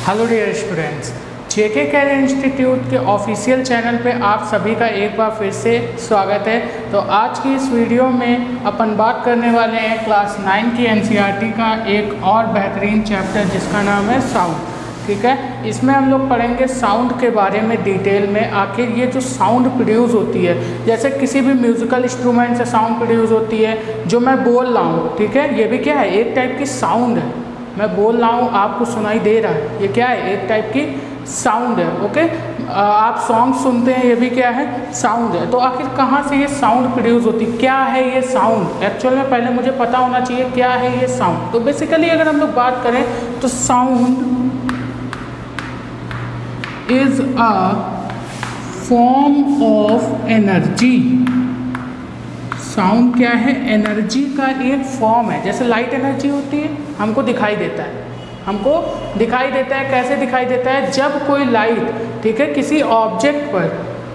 Hello dear students, जेके career institute के official channel पे आप सभी का एक बार फिर से स्वागत है। तो आज की इस वीडियो में अपन बात करने वाले हैं क्लास 9 की एनसीईआरटी का एक और बेहतरीन चैप्टर जिसका नाम है साउंड। ठीक है, इसमें हम लोग पढ़ेंगे साउंड के बारे में डिटेल में। आखिर ये जो साउंड प्रोड्यूस होती है, जैसे किसी भी म्यूज़िकल इंस्ट्रूमेंट से साउंड प्रोड्यूस होती है, जो मैं बोल रहा हूँ, ठीक है, ये भी क्या है, एक टाइप की साउंड है। मैं बोल रहा हूँ, आपको सुनाई दे रहा है, ये क्या है, एक टाइप की साउंड है। ओके, आप सॉन्ग सुनते हैं, ये भी क्या है, साउंड है। तो आखिर कहाँ से ये साउंड प्रोड्यूस होती है, क्या है ये साउंड? एक्चुअल में पहले मुझे पता होना चाहिए क्या है ये साउंड। तो बेसिकली अगर हम लोग बात करें तो sound is a form of energy. Sound क्या है, एनर्जी का एक फॉर्म है। जैसे लाइट एनर्जी होती है, हमको दिखाई देता है, हमको दिखाई देता है। कैसे दिखाई देता है? जब कोई लाइट, ठीक है, किसी ऑब्जेक्ट पर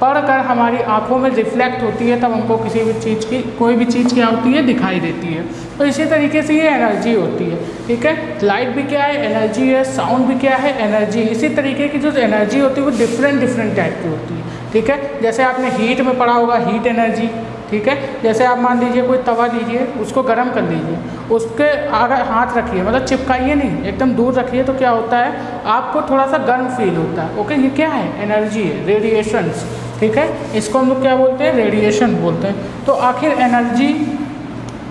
पड़कर हमारी आंखों में रिफ्लेक्ट होती है, तब हमको किसी भी चीज़ की, कोई भी चीज़ क्या होती है, दिखाई देती है। तो इसी तरीके से ये एनर्जी होती है। ठीक है, लाइट भी क्या है, एनर्जी है, साउंड भी क्या है, एनर्जी। इसी तरीके की जो एनर्जी होती है वो डिफरेंट टाइप की होती है। ठीक है, जैसे आपने हीट में पढ़ा होगा, हीट एनर्जी। ठीक है, जैसे आप मान लीजिए कोई तवा लीजिए, उसको गर्म कर लीजिए, उसके अगर हाथ रखिए, मतलब चिपकाइए नहीं, एकदम दूर रखिए, तो क्या होता है, आपको थोड़ा सा गर्म फील होता है। ओके, ये क्या है, एनर्जी है, रेडिएशंस। ठीक है, इसको हम लोग क्या बोलते हैं, रेडिएशन बोलते हैं। तो आखिर एनर्जी,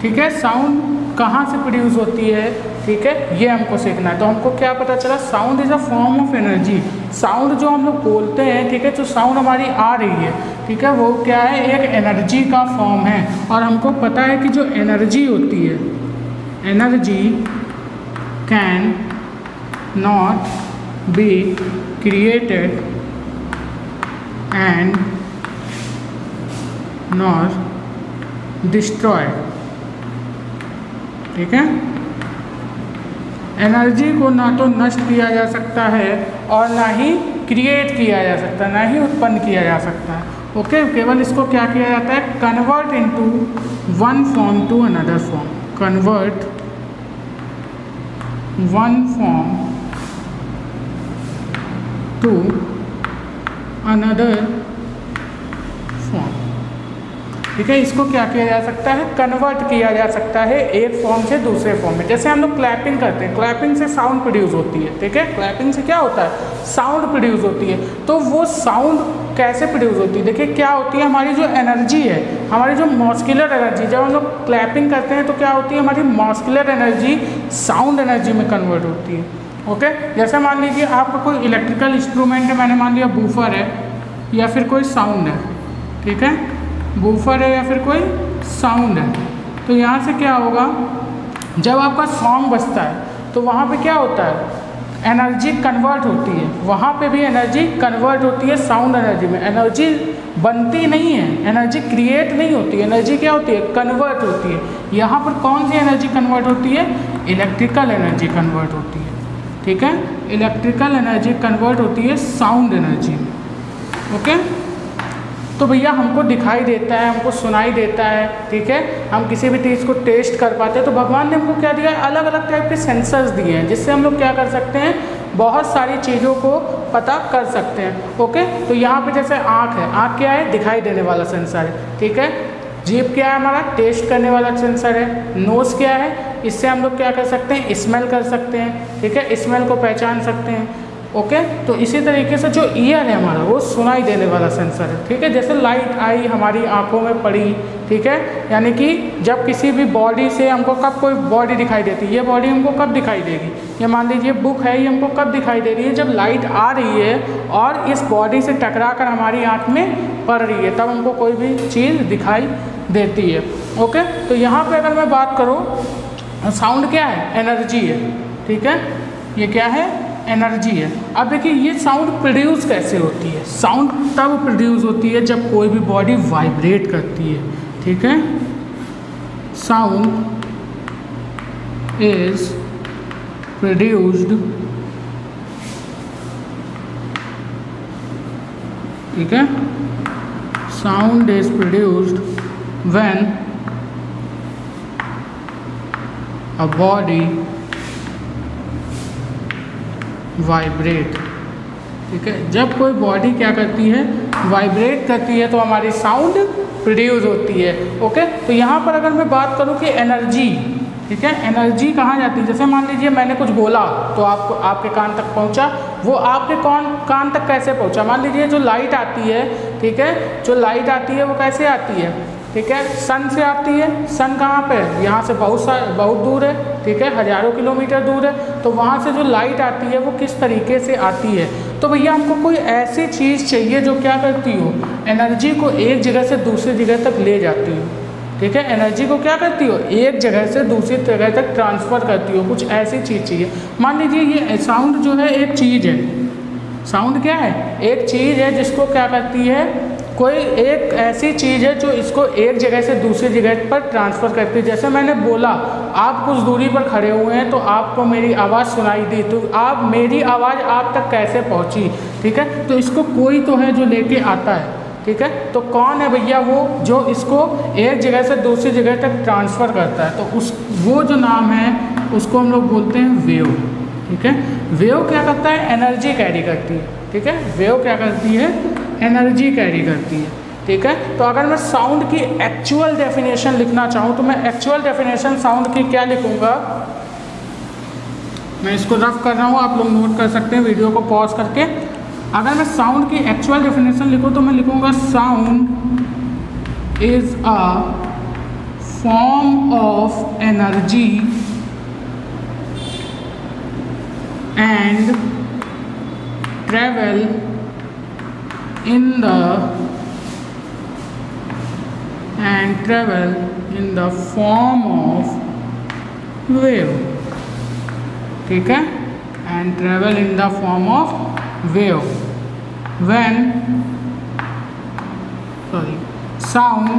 ठीक है, साउंड कहाँ से प्रोड्यूस होती है, ठीक है, ये हमको सीखना है। तो हमको क्या पता चला, sound is a form of energy. Sound जो हम लोग बोलते हैं, ठीक है, जो साउंड हमारी आ रही है, ठीक है, वो क्या है, एक एनर्जी का फॉर्म है। और हमको पता है कि जो एनर्जी होती है, energy can not be created and not destroyed. ठीक है, एनर्जी को ना तो नष्ट किया जा सकता है और ना ही क्रिएट किया जा सकता है, ना ही उत्पन्न किया जा सकता है। ओके, केवल इसको क्या किया जाता है, convert into one form to another form. Convert one form to another form. ठीक है, इसको क्या किया जा सकता है, कन्वर्ट किया जा सकता है एक फॉर्म से दूसरे फॉर्म में। जैसे हम लोग क्लैपिंग करते हैं, क्लैपिंग से साउंड प्रोड्यूस होती है। ठीक है, क्लैपिंग से क्या होता है, साउंड प्रोड्यूस होती है। तो वो साउंड कैसे प्रोड्यूस होती है, देखिए क्या होती है, हमारी जो एनर्जी है, हमारी जो मस्कुलर एनर्जी, जब हम लोग क्लैपिंग करते हैं तो क्या होती है, हमारी मस्कुलर एनर्जी साउंड एनर्जी में कन्वर्ट होती है। ओके, जैसे मान लीजिए आपका कोई इलेक्ट्रिकल इंस्ट्रूमेंट है, मैंने मान लिया बूफर है या फिर कोई साउंड है। ठीक है, बूफर है या फिर कोई साउंड है। तो यहाँ से क्या होगा, जब आपका सॉन्ग बजता है तो वहाँ पे क्या होता है, एनर्जी कन्वर्ट होती है। वहाँ पे भी एनर्जी कन्वर्ट होती है साउंड एनर्जी में। एनर्जी बनती नहीं है, एनर्जी क्रिएट नहीं होती है, एनर्जी क्या होती है, कन्वर्ट होती है। यहाँ पर कौन सी एनर्जी कन्वर्ट होती है, इलेक्ट्रिकल एनर्जी कन्वर्ट होती है। ठीक है, इलेक्ट्रिकल एनर्जी कन्वर्ट होती है साउंड एनर्जी में। ओके, तो भैया हमको दिखाई देता है, हमको सुनाई देता है, ठीक है, हम किसी भी चीज़ को टेस्ट कर पाते हैं। तो भगवान ने हमको क्या दिया है, अलग अलग टाइप के सेंसर्स दिए हैं, जिससे हम लोग क्या कर सकते हैं, बहुत सारी चीज़ों को पता कर सकते हैं। ओके, तो यहाँ पे जैसे आँख है, आँख क्या है, दिखाई देने वाला सेंसर है। ठीक है, जीभ क्या है, हमारा टेस्ट करने वाला सेंसर है। नोज़ क्या है, इससे हम लोग क्या कर सकते हैं, स्मेल कर सकते हैं। ठीक है, स्मेल को पहचान सकते हैं। ओके, तो इसी तरीके से जो ईयर है हमारा, वो सुनाई देने वाला सेंसर है। ठीक है, जैसे लाइट आई हमारी आंखों में पड़ी, ठीक है, यानी कि जब किसी भी बॉडी से हमको कब कोई बॉडी दिखाई देती है, ये बॉडी हमको कब दिखाई देगी, ये मान लीजिए बुक है, ये हमको कब दिखाई दे रही है, जब लाइट आ रही है और इस बॉडी से टकरा कर हमारी आँख में पड़ रही है, तब हमको कोई भी चीज़ दिखाई देती है। ओके, तो यहाँ पर अगर मैं बात करूँ, साउंड क्या है, एनर्जी है। ठीक है, ये क्या है, एनर्जी है। अब देखिए ये साउंड प्रोड्यूस कैसे होती है, साउंड तब प्रोड्यूस होती है जब कोई भी बॉडी वाइब्रेट करती है। ठीक है, साउंड इज प्रोड्यूस्ड, ठीक है, sound is produced when a body vibrate. ठीक है, जब कोई बॉडी क्या करती है, वाइब्रेट करती है, तो हमारी साउंड प्रोड्यूस होती है। ओके, तो यहाँ पर अगर मैं बात करूँ कि एनर्जी, ठीक है, एनर्जी कहाँ जाती है, जैसे मान लीजिए मैंने कुछ बोला तो आपको आपके कान तक पहुँचा, वो आपके कान तक कैसे पहुँचा। मान लीजिए जो लाइट आती है, ठीक है, जो लाइट आती है वो कैसे आती है, ठीक है, सन से आती है। सन कहाँ पे है, यहाँ से बहुत दूर है, ठीक है, हज़ारों किलोमीटर दूर है। तो वहाँ से जो लाइट आती है वो किस तरीके से आती है। तो भैया हमको कोई ऐसी चीज़ चाहिए जो क्या करती हो, एनर्जी को एक जगह से दूसरी जगह तक ले जाती हो। ठीक है, एनर्जी को क्या करती हो, एक जगह से दूसरी जगह तक ट्रांसफ़र करती हो। कुछ ऐसी चीज़ चाहिए। मान लीजिए ये साउंड जो है एक चीज़ है, साउंड क्या है, एक चीज़ है जिसको क्या करती है, कोई एक ऐसी चीज़ है जो इसको एक जगह से दूसरी जगह पर ट्रांसफ़र करती है। जैसे मैंने बोला आप कुछ दूरी पर खड़े हुए हैं तो आपको मेरी आवाज़ सुनाई दी, तो आप मेरी आवाज़ आप तक कैसे पहुंची। ठीक है, तो इसको कोई तो है जो लेके आता है। ठीक है, तो कौन है भैया, वो जो इसको एक जगह से दूसरी जगह तक ट्रांसफ़र करता है। तो वो जो नाम है उसको हम लोग बोलते हैं वेव। ठीक है, वेव क्या करता है, एनर्जी कैरी करती है। ठीक है, वेव क्या करती है, एनर्जी कैरी करती है। ठीक है, तो अगर मैं साउंड की एक्चुअल डेफिनेशन लिखना चाहूँ तो मैं एक्चुअल डेफिनेशन साउंड की क्या लिखूँगा, मैं इसको रफ कर रहा हूँ, आप लोग नोट कर सकते हैं वीडियो को पॉज करके। अगर मैं साउंड की एक्चुअल डेफिनेशन लिखूँ तो मैं लिखूँगा sound is a form of energy and travel in the form of wave। ठीक है, and travel in the form of wave when sound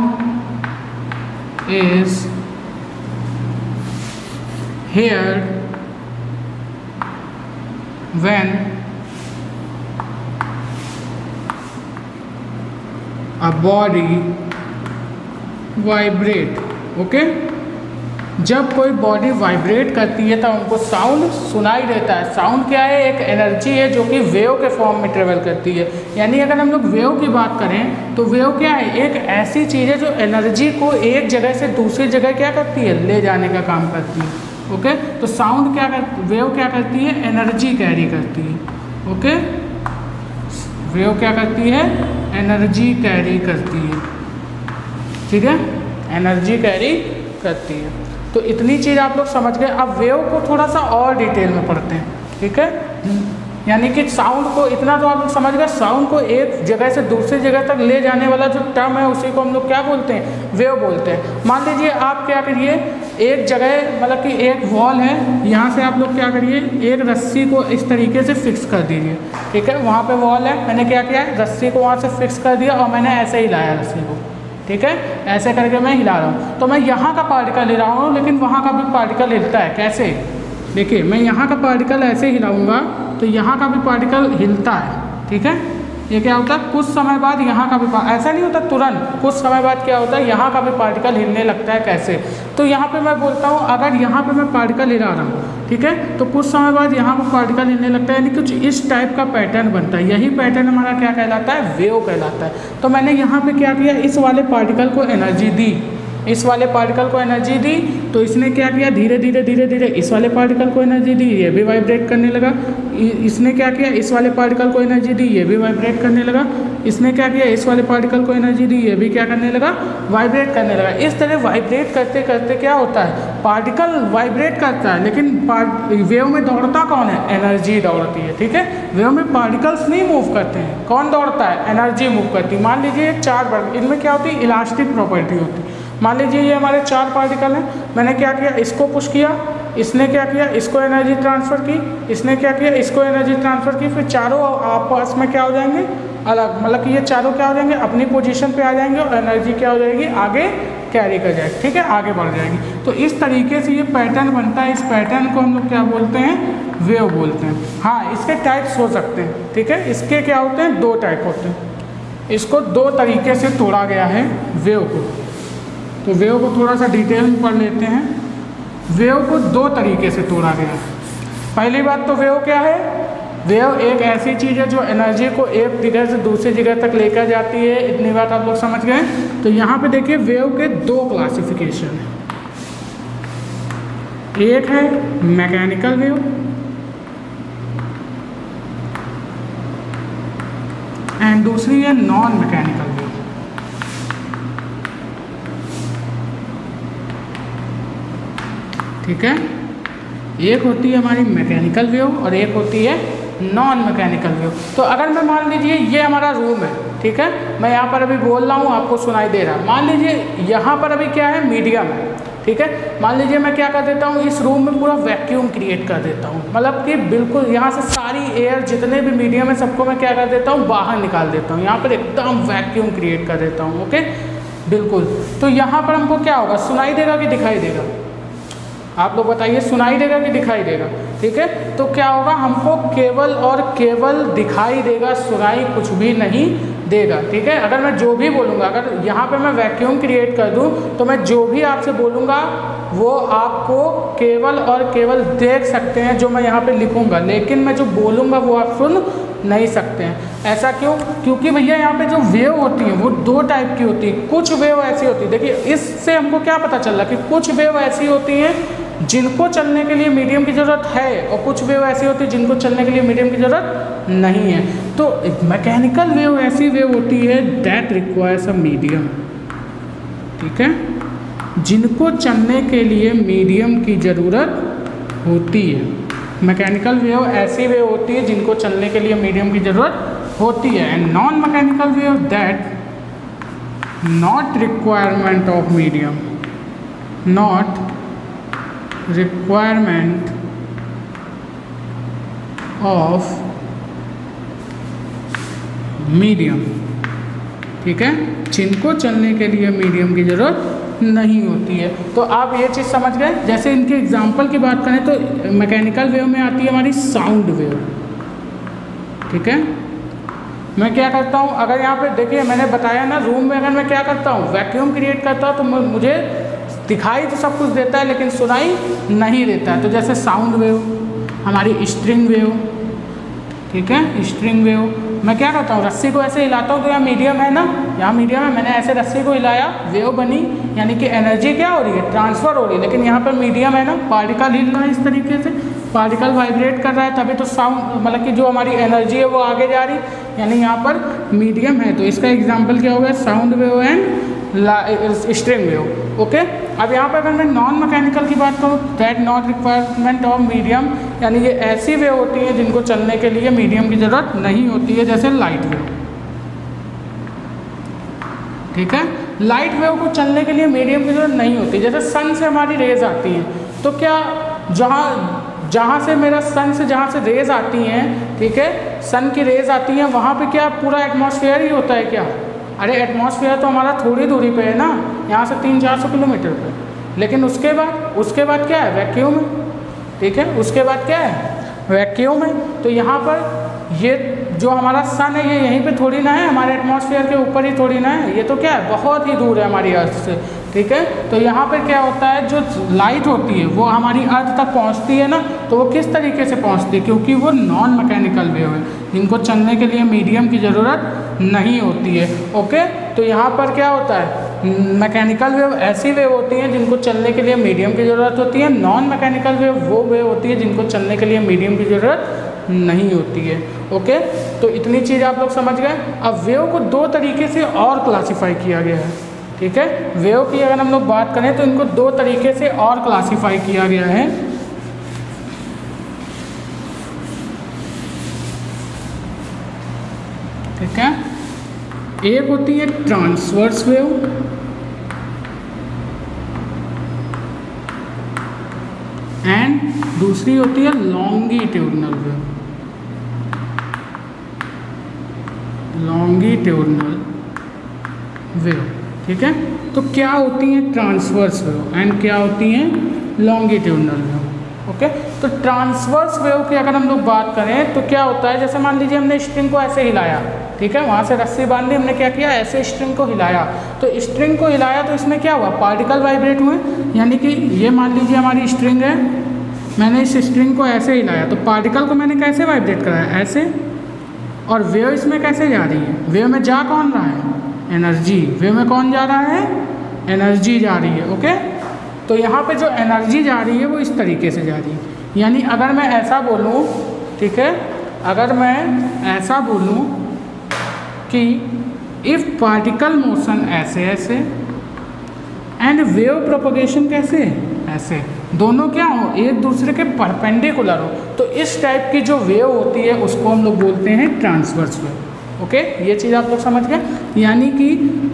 is heard when a body vibrate। Okay, जब कोई body vibrate करती है तब हमको sound सुनाई देता है। साउंड क्या है, एक एनर्जी है जो कि वेव के फॉर्म में ट्रेवल करती है। यानी अगर हम लोग वेव की बात करें तो वेव क्या है, एक ऐसी चीज़ है जो एनर्जी को एक जगह से दूसरी जगह क्या करती है, ले जाने का काम करती है। ओके, तो साउंड क्या वेव क्या करती है, एनर्जी कैरी करती है। ओके, वेव क्या करती है, एनर्जी कैरी करती है। ठीक है, एनर्जी कैरी करती है। तो इतनी चीज़ आप लोग समझ गए। अब वेव को थोड़ा सा और डिटेल में पढ़ते हैं। ठीक है, यानी कि साउंड को इतना तो आप लोग समझ गए, साउंड को एक जगह से दूसरी जगह तक ले जाने वाला जो टर्म है उसी को हम लोग क्या बोलते हैं, वेव बोलते हैं। मान लीजिए आप क्या करिए, एक जगह मतलब कि एक वॉल है, यहाँ से आप लोग क्या करिए, एक रस्सी को इस तरीके से फिक्स कर दीजिए। ठीक है, वहाँ पे वॉल है, मैंने क्या किया, रस्सी को वहाँ से फिक्स कर दिया और मैंने ऐसे ही हिलाया रस्सी को। ठीक है, ऐसे करके मैं हिला रहा हूँ। तो मैं यहाँ का पार्टिकल हिला रहा हूँ लेकिन वहाँ का भी पार्टिकल हिलता है। कैसे, देखिए मैं यहाँ का पार्टिकल ऐसे हिलाऊंगा तो यहाँ का भी पार्टिकल हिलता है। ठीक है, ये क्या होता है, कुछ समय बाद यहाँ का भी ऐसा नहीं होता तुरंत, कुछ समय बाद क्या होता है, यहाँ का भी पार्टिकल हिलने लगता है। कैसे, तो यहाँ पे मैं बोलता हूँ अगर यहाँ पे मैं पार्टिकल हिला रहा हूँ, ठीक है, तो कुछ समय बाद यहाँ पर पार्टिकल हिलने लगता है, यानी कुछ इस टाइप का पैटर्न बनता है। यही पैटर्न हमारा क्या कहलाता है, वेव कहलाता है। तो मैंने यहाँ पे क्या किया, इस वाले पार्टिकल को एनर्जी दी, इस वाले पार्टिकल को एनर्जी दी, तो इसने क्या किया, धीरे धीरे धीरे धीरे इस वाले पार्टिकल को एनर्जी दी, ये भी वाइब्रेट करने लगा। इसने क्या किया, इस वाले पार्टिकल को एनर्जी दी, ये भी वाइब्रेट करने लगा। इसने क्या किया, इस वाले पार्टिकल को एनर्जी दी, ये भी क्या करने लगा, वाइब्रेट करने लगा। इस तरह वाइब्रेट करते करते क्या होता है, पार्टिकल वाइब्रेट करता है लेकिन वेव में दौड़ता कौन है, एनर्जी दौड़ती है। ठीक है, वेव में पार्टिकल्स नहीं मूव करते हैं, कौन दौड़ता है, एनर्जी मूव करती है। मान लीजिए चार वर्ग, इनमें क्या होती है, इलास्टिक प्रॉपर्टी होती है। मान लीजिए ये हमारे चार पार्टिकल हैं, मैंने क्या किया, इसको पुश किया, इसने क्या किया, इसको एनर्जी ट्रांसफ़र की, इसने क्या किया, इसको एनर्जी ट्रांसफ़र की, फिर चारों आपस में क्या हो जाएंगे, अलग, मतलब कि ये चारों क्या हो जाएंगे, अपनी पोजीशन पे आ जाएंगे और एनर्जी क्या हो जाएगी, आगे कैरी कर जाएगी। ठीक है, आगे बढ़ जाएगी। तो इस तरीके से ये पैटर्न बनता है। इस पैटर्न को हम लोग क्या बोलते हैं, वेव बोलते हैं। हाँ, इसके टाइप्स हो सकते हैं। ठीक है, इसके क्या होते हैं, दो टाइप होते हैं। इसको दो तरीके से तोड़ा गया है वेव को। तो वेव को थोड़ा सा डिटेल में पढ़ लेते हैं। वेव को दो तरीके से तोड़ा गया है। पहली बात तो वेव क्या है, वेव एक ऐसी चीज़ है जो एनर्जी को एक जगह से दूसरी जगह तक लेकर जाती है। इतनी बात आप लोग समझ गए। तो यहाँ पे देखिए वेव के दो क्लासिफिकेशन है, एक है मैकेनिकल वेव एंड दूसरी है नॉन मैकेनिकल वेव। ठीक है, एक होती है हमारी मैकेनिकल वेव और एक होती है नॉन मैकेनिकल वेव। तो अगर मैं मान लीजिए ये हमारा रूम है, ठीक है, मैं यहाँ पर अभी बोल रहा हूँ आपको सुनाई दे रहा है। मान लीजिए यहाँ पर अभी क्या है, मीडियम है, ठीक है। मान लीजिए मैं क्या कर देता हूँ, इस रूम में पूरा वैक्यूम क्रिएट कर देता हूँ, मतलब कि बिल्कुल यहाँ से सारी एयर जितने भी मीडियम है सबको मैं क्या कर देता हूँ, बाहर निकाल देता हूँ। यहाँ पर एकदम वैक्यूम क्रिएट कर देता हूँ। ओके, बिल्कुल। तो यहाँ पर हमको क्या होगा, सुनाई देगा कि दिखाई देगा? आप लोग बताइए, सुनाई देगा कि दिखाई देगा? ठीक है, तो क्या होगा, हमको केवल और केवल दिखाई देगा, सुनाई कुछ भी नहीं देगा। ठीक है, अगर मैं जो भी बोलूँगा, अगर यहाँ पे मैं वैक्यूम क्रिएट कर दूँ तो मैं जो भी आपसे बोलूँगा वो आपको केवल और केवल देख सकते हैं जो मैं यहाँ पे लिखूँगा, लेकिन मैं जो बोलूँगा वो आप सुन नहीं सकते हैं। ऐसा क्यों? क्योंकि भैया यहाँ पे जो वेव होती हैं वो दो टाइप की होती है। कुछ वेव ऐसी होती है, देखिए इससे हमको क्या पता चल रहा है कि कुछ वेव ऐसी होती हैं जिनको चलने के लिए मीडियम की ज़रूरत है और कुछ वेव ऐसी होती है जिनको चलने के लिए मीडियम की ज़रूरत नहीं है। तो मैकेनिकल वेव ऐसी वेव होती है दैट रिक्वायर्स अ मीडियम, ठीक है, जिनको चलने के लिए मीडियम की ज़रूरत होती है। मैकेनिकल वेव ऐसी वेव होती है जिनको चलने के लिए मीडियम की ज़रूरत होती है। And non mechanical wave that not requirement of medium, not requirement of medium, ठीक है, जिनको चलने के लिए मीडियम की ज़रूरत नहीं होती है। तो आप ये चीज़ समझ गए। जैसे इनके एग्जाम्पल की बात करें तो मैकेनिकल वेव में आती है हमारी साउंड वेव, ठीक है। मैं क्या करता हूँ, अगर यहाँ पे देखिए मैंने बताया ना, रूम में अगर मैं क्या करता हूँ, वैक्यूम क्रिएट करता हूँ, तो मुझे दिखाई तो सब कुछ देता है लेकिन सुनाई नहीं देता है। तो जैसे साउंड वेव, हमारी स्ट्रिंग वेव, ठीक है, स्ट्रिंग वेव, मैं क्या करता हूँ, रस्सी को ऐसे हिलाता हूँ तो यहाँ मीडियम है ना, यहाँ मीडियम है, मैंने ऐसे रस्सी को हिलाया, वेव बनी, यानी कि एनर्जी क्या हो रही है, ट्रांसफ़र हो रही है। लेकिन यहाँ पर मीडियम है ना, पार्टिकल हिल रहा है इस तरीके से, पार्टिकल वाइब्रेट कर रहा है, तभी तो साउंड, मतलब कि जो हमारी एनर्जी है वो आगे जा रही, यानी यहाँ पर मीडियम है। तो इसका एग्जाम्पल क्या होगा, sound wave and string wave. Okay, अब यहाँ पर अगर मैं नॉन मैकेनिकल की बात करूँ, that not requirement of medium, यानी ये ऐसी वेव होती है जिनको चलने के लिए मीडियम की ज़रूरत नहीं होती है, जैसे लाइट वेव, ठीक है। लाइट वेव को चलने के लिए मीडियम की ज़रूरत नहीं होती। जैसे सन से हमारी रेज आती हैं, तो क्या जहाँ से मेरा सन से जहाँ से रेज आती हैं, ठीक है, सन की रेज आती हैं, वहाँ पे क्या पूरा एटमॉस्फेयर ही होता है क्या? अरे एटमॉस्फेयर तो हमारा थोड़ी दूरी पे है ना, यहाँ से 300-400 किलोमीटर पे। लेकिन उसके बाद क्या है, वैक्यूम है, ठीक है, उसके बाद क्या है, वैक्यूम है। तो यहाँ पर ये जो हमारा सन है ये यहीं पे थोड़ी ना है, हमारे एटमॉस्फेयर के ऊपर ही थोड़ी ना है, ये तो क्या है, बहुत ही दूर है हमारी अर्थ से, ठीक है। तो यहाँ पर क्या होता है, जो लाइट होती है वो हमारी अर्थ तक पहुँचती है ना, तो वो किस तरीके से पहुँचती है, क्योंकि वो नॉन मैकेनिकल वेव है, जिनको चलने के लिए मीडियम की ज़रूरत नहीं होती है। ओके, तो यहाँ पर क्या होता है, मैकेनिकल वेव ऐसी वेव होती हैं जिनको चलने के लिए मीडियम की ज़रूरत होती है, नॉन मैकेनिकल वेव वो वेव होती है जिनको चलने के लिए मीडियम की ज़रूरत नहीं होती है। ओके, तो इतनी चीज़ आप लोग समझ गए। अब वेव को दो तरीके से और क्लासीफाई किया गया है, ठीक है। वेव की अगर हम लोग बात करें तो इनको दो तरीके से और क्लासीफाई किया गया है। ठीक है, एक होती है ट्रांसवर्स वेव एंड दूसरी होती है लॉन्गिट्यूडनल वेव। लॉन्गिट्यूडनल वेव, ठीक है। तो क्या होती हैं ट्रांसवर्स वेव एंड क्या होती हैं लॉन्गिट्यूडनल वेव। ओके, तो ट्रांसवर्स वेव की अगर हम लोग बात करें तो क्या होता है, जैसे मान लीजिए हमने स्ट्रिंग को ऐसे हिलाया, ठीक है, वहाँ से रस्सी बांध ली, हमने क्या किया, ऐसे स्ट्रिंग को हिलाया, तो स्ट्रिंग को हिलाया तो इसमें क्या हुआ, पार्टिकल वाइब्रेट हुए, यानी कि ये मान लीजिए हमारी स्ट्रिंग है, मैंने इस स्ट्रिंग को ऐसे हिलाया तो पार्टिकल को मैंने कैसे वाइब्रेट कराया, ऐसे। और वेव इसमें कैसे जा रही है, वेव में जा कौन रहा है, एनर्जी। वेव में कौन जा रहा है, एनर्जी जा रही है। ओके, तो यहाँ पे जो एनर्जी जा रही है वो इस तरीके से जा रही है। यानी अगर मैं ऐसा बोलूँ, ठीक है, अगर मैं ऐसा बोलूँ कि इफ़ पार्टिकल मोशन ऐसे ऐसे एंड वेव प्रोपगेशन कैसे, ऐसे, दोनों क्या हो, एक दूसरे के परपेंडिकुलर हो, तो इस टाइप की जो वेव होती है उसको हम लोग बोलते हैं ट्रांसवर्स वेव। ओके, ये चीज़ आप लोग समझ गए। यानी कि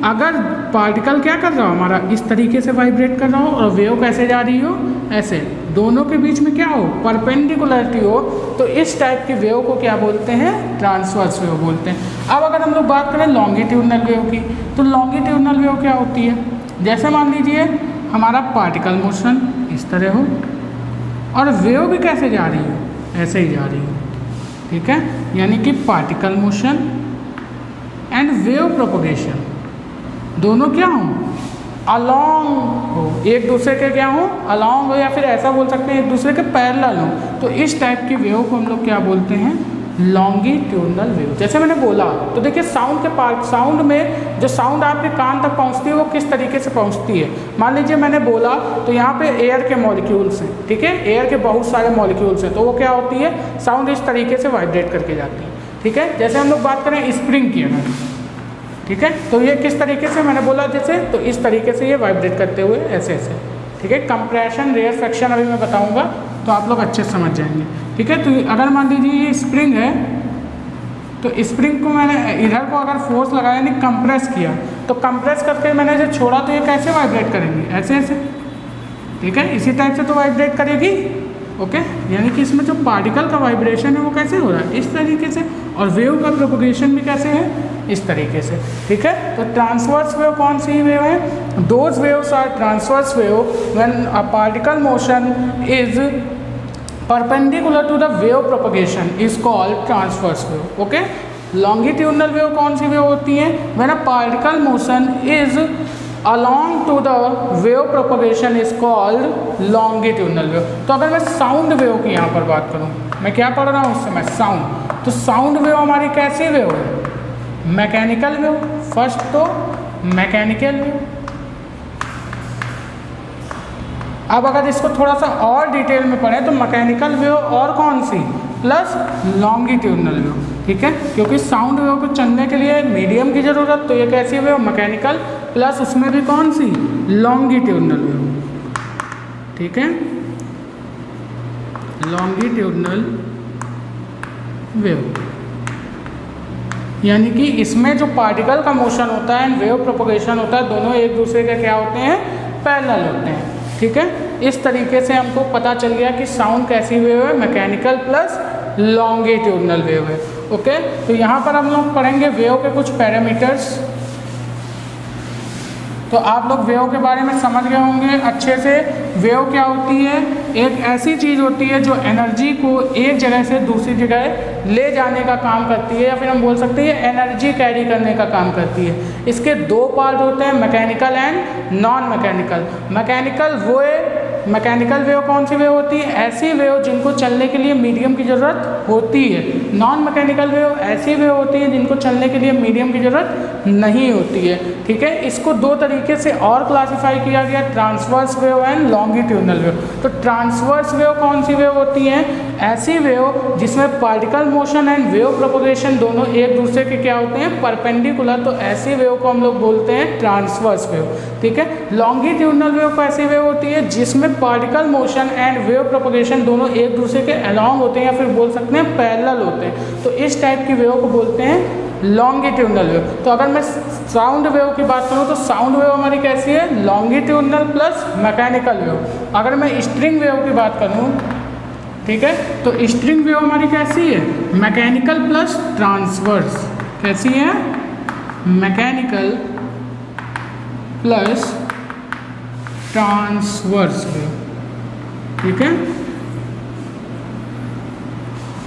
अगर पार्टिकल क्या कर रहा हो हमारा, इस तरीके से वाइब्रेट कर रहा हो और वेव कैसे जा रही हो, ऐसे, दोनों के बीच में क्या हो, परपेंडिकुलरिटी हो, तो इस टाइप की वेव को क्या बोलते हैं, ट्रांसवर्स वेव बोलते हैं। अब अगर हम लोग बात करें लॉन्गिट्यूडनल वेव की, तो लॉन्गिट्यूडनल वेव क्या होती है, जैसे मान लीजिए हमारा पार्टिकल मोशन इस तरह हो और वेव भी कैसे जा रही है, ऐसे ही जा रही है, ठीक है। यानी कि particle motion and wave propagation दोनों क्या हो, अलॉन्ग हो, एक दूसरे के क्या हो, अलॉन्ग हो, या फिर ऐसा बोल सकते हैं एक दूसरे के पैरेलल हो। तो इस टाइप की वेव को हम लोग क्या बोलते हैं, लॉन्गिट्यूडनल वेव। जैसे मैंने बोला, तो देखिए साउंड के पार्ट, साउंड में जो साउंड आपके कान तक पहुंचती है वो किस तरीके से पहुंचती है। मान लीजिए मैंने बोला तो यहाँ पे एयर के मॉलिक्यूल्स हैं, ठीक है, एयर के बहुत सारे मॉलिक्यूल्स हैं, तो वो क्या होती है, साउंड इस तरीके से वाइब्रेट करके जाती है, ठीक है। जैसे हम लोग बात करें स्प्रिंग की अगर, ठीक है, तो ये किस तरीके से मैंने बोला जैसे, तो इस तरीके से ये वाइब्रेट करते हुए ऐसे ऐसे, ठीक है। कंप्रेशन, रेयरफेक्शन अभी मैं बताऊँगा तो आप लोग अच्छे से समझ जाएंगे, ठीक है। तो अगर मान लीजिए ये स्प्रिंग है, तो स्प्रिंग को मैंने इधर को अगर फोर्स लगाया यानी कंप्रेस किया, तो कंप्रेस करके मैंने जो छोड़ा तो ये कैसे वाइब्रेट करेंगे, ऐसे ऐसे, ठीक है, इसी टाइप से तो वाइब्रेट करेगी। ओके, यानी कि इसमें जो पार्टिकल का वाइब्रेशन है वो कैसे हो रहा है, इस तरीके से, और वेव का प्रोपगेशन भी कैसे है, इस तरीके से, ठीक है। तो ट्रांसवर्स वेव कौन सी वेव है, those waves are transverse wave when a particle motion is perpendicular to the wave propagation is called transverse wave. Okay, longitudinal wave कौन सी वेव होती है, when a particle motion is along to the wave propagation is called longitudinal wave. तो अगर मैं sound wave की यहाँ पर बात करूँ, मैं क्या पढ़ रहा हूँ उस समय, साउंड, तो साउंड वेव हमारी कैसी वेव है, मैकेनिकल वेव। फर्स्ट तो मैकेनिकल वेव। अब अगर इसको थोड़ा सा और डिटेल में पढ़ें तो मैकेनिकल वेव और कौन सी, प्लस लॉन्गिट्यूडनल वेव, ठीक है, क्योंकि साउंड वेव को चलने के लिए मीडियम की ज़रूरत, तो ये कैसी वेव, मैकेनिकल, प्लस उसमें भी कौन सी, लॉन्गिट्यूडनल वेव, ठीक है, लॉन्गिट्यूडनल वेव। यानी कि इसमें जो पार्टिकल का मोशन होता है एंड वेव प्रोपगेशन होता है, दोनों एक दूसरे के क्या होते हैं, पैरेलल होते हैं, ठीक है। इस तरीके से हमको पता चल गया कि साउंड कैसी वेव है, मैकेनिकल प्लस लॉन्गिट्यूडनल वेव है। ओके, तो यहाँ पर हम लोग पढ़ेंगे वेव के कुछ पैरामीटर्स। तो आप लोग वेव के बारे में समझ गए होंगे अच्छे से। वेव क्या होती है, एक ऐसी चीज़ होती है जो एनर्जी को एक जगह से दूसरी जगह ले जाने का काम करती है, या फिर हम बोल सकते हैं एनर्जी कैरी करने का काम करती है। इसके दो पार्ट होते हैं, mechanical and non mechanical. Mechanical wave कौन सी वेव होती है, ऐसी वेव जिनको चलने के लिए मीडियम की ज़रूरत होती है। नॉन मैकेनिकल वेव ऐसी वेव होती है जिनको चलने के लिए मीडियम की ज़रूरत नहीं होती है, ठीक है। इसको दो तरीके से और क्लासिफाई किया गया, transverse wave and longitudinal wave. तो ट्रांसवर्स वेव कौन सी वेव होती है, ऐसी वेव जिसमें particle motion and wave propagation दोनों एक दूसरे के क्या होते हैं, परपेंडिकुलर, तो ऐसी वेव को हम लोग बोलते हैं ट्रांसवर्स वेव, ठीक है। लॉन्गिट्यूडनल वेव कैसी वेव होती है, जिसमें particle motion and wave propagation दोनों एक दूसरे के अलॉन्ग होते हैं, या फिर बोल सकते हैं पैरेलल होते हैं, तो इस टाइप की वेव को बोलते हैं लॉन्गिट्यूडनल वेव। तो अगर मैं साउंड वेव की बात करूँ तो साउंड वेव हमारी कैसी है, लॉन्गिट्यूडनल प्लस मैकेनिकल वेव। अगर मैं स्ट्रिंग वेव की बात करूँ, ठीक है, तो स्ट्रिंग वेव हमारी कैसी है, मैकेनिकल प्लस ट्रांसवर्स। कैसी है, मैकेनिकल प्लस ट्रांसवर्स वेव, ठीक है।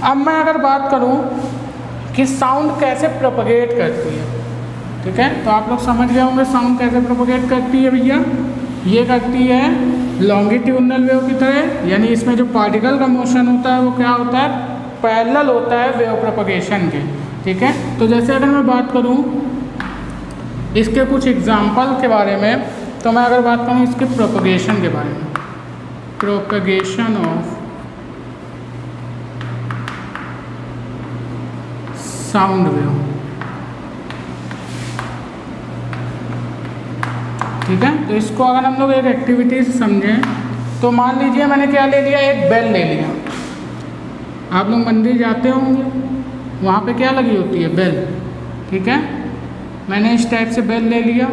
अब मैं अगर बात करूं कि साउंड कैसे प्रोपगेट करती है, ठीक है, तो आप लोग समझ गए होंगे साउंड कैसे प्रोपगेट करती है भैया। ये करती है लॉन्गिट्यूडनल वेव की तरह, यानी इसमें जो पार्टिकल का मोशन होता है वो क्या होता है, पैरेलल होता है वेव प्रोपगेशन के। ठीक है, तो जैसे अगर मैं बात करूं इसके कुछ एग्जाम्पल के बारे में, तो मैं अगर बात करूं इसके प्रोपगेशन के बारे में, प्रोपगेशन ऑफ साउंड वेव। ठीक है, तो इसको अगर हम लोग एक एक्टिविटी से समझें, तो मान लीजिए मैंने क्या ले लिया, एक बेल ले लिया। आप लोग मंदिर जाते होंगे, वहाँ पे क्या लगी होती है, बेल। ठीक है, मैंने इस टाइप से बेल ले लिया।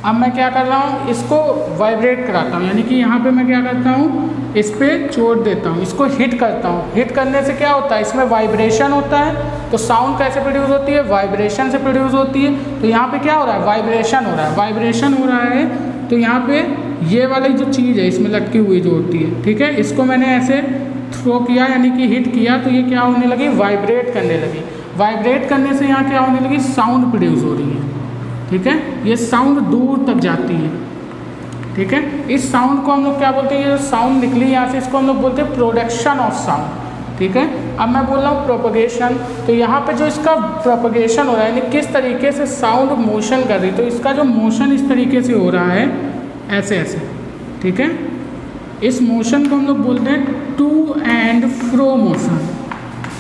अब मैं क्या कर रहा हूँ, इसको वाइब्रेट कराता हूँ, यानी कि यहाँ पे मैं क्या करता हूँ, इस पर छोड़ देता हूँ, इसको हिट करता हूँ। हिट करने से क्या होता है, इसमें वाइब्रेशन होता है। तो साउंड कैसे प्रोड्यूस होती है, वाइब्रेशन से प्रोड्यूस होती है। तो यहाँ पे क्या हो रहा है, वाइब्रेशन हो रहा है, वाइब्रेशन हो रहा है। तो यहाँ पे ये वाली जो चीज़ है इसमें लटकी हुई जो होती है, ठीक है, इसको मैंने ऐसे थ्रो किया, यानी कि हिट किया, तो ये क्या होने लगी, वाइब्रेट करने लगी। वाइब्रेट करने से यहाँ क्या होने लगी, साउंड प्रोड्यूस हो रही है। ठीक है, ये साउंड दूर तक जाती है। ठीक है, इस साउंड को हम लोग क्या बोलते हैं, ये साउंड निकली यहाँ से, इसको हम लोग बोलते हैं प्रोडक्शन ऑफ साउंड। ठीक है, अब मैं बोल रहा हूँ प्रोपगेशन। तो यहाँ पे जो इसका प्रोपगेशन हो रहा है, यानी किस तरीके से साउंड मोशन कर रही है, तो इसका जो मोशन इस तरीके से हो रहा है, ऐसे ऐसे। ठीक है, इस मोशन को हम लोग बोलते हैं टू एंड फ्रो मोशन।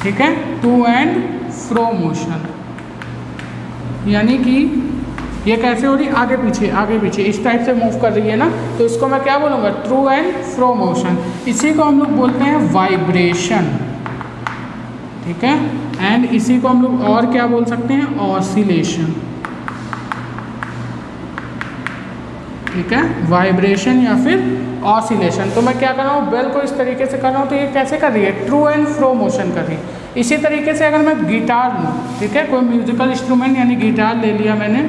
ठीक है, टू एंड फ्रो मोशन, यानी कि ये कैसे हो रही, आगे पीछे इस टाइप से मूव कर रही है ना, तो इसको मैं क्या बोलूँगा, ट्रू एंड फ्रो मोशन। इसी को हम लोग बोलते हैं वाइब्रेशन। ठीक है, एंड इसी को हम लोग और क्या बोल सकते हैं, ऑसिलेशन। ठीक है, वाइब्रेशन या फिर ऑसिलेशन। तो मैं क्या कर रहा हूँ, बेल को इस तरीके से कर रहा हूँ, तो ये कैसे कर रही है, ट्रू एंड फ्रो मोशन कर रही है। इसी तरीके से अगर मैं गिटार लूँ, ठीक है, कोई म्यूजिकल इंस्ट्रूमेंट यानी गिटार ले लिया मैंने,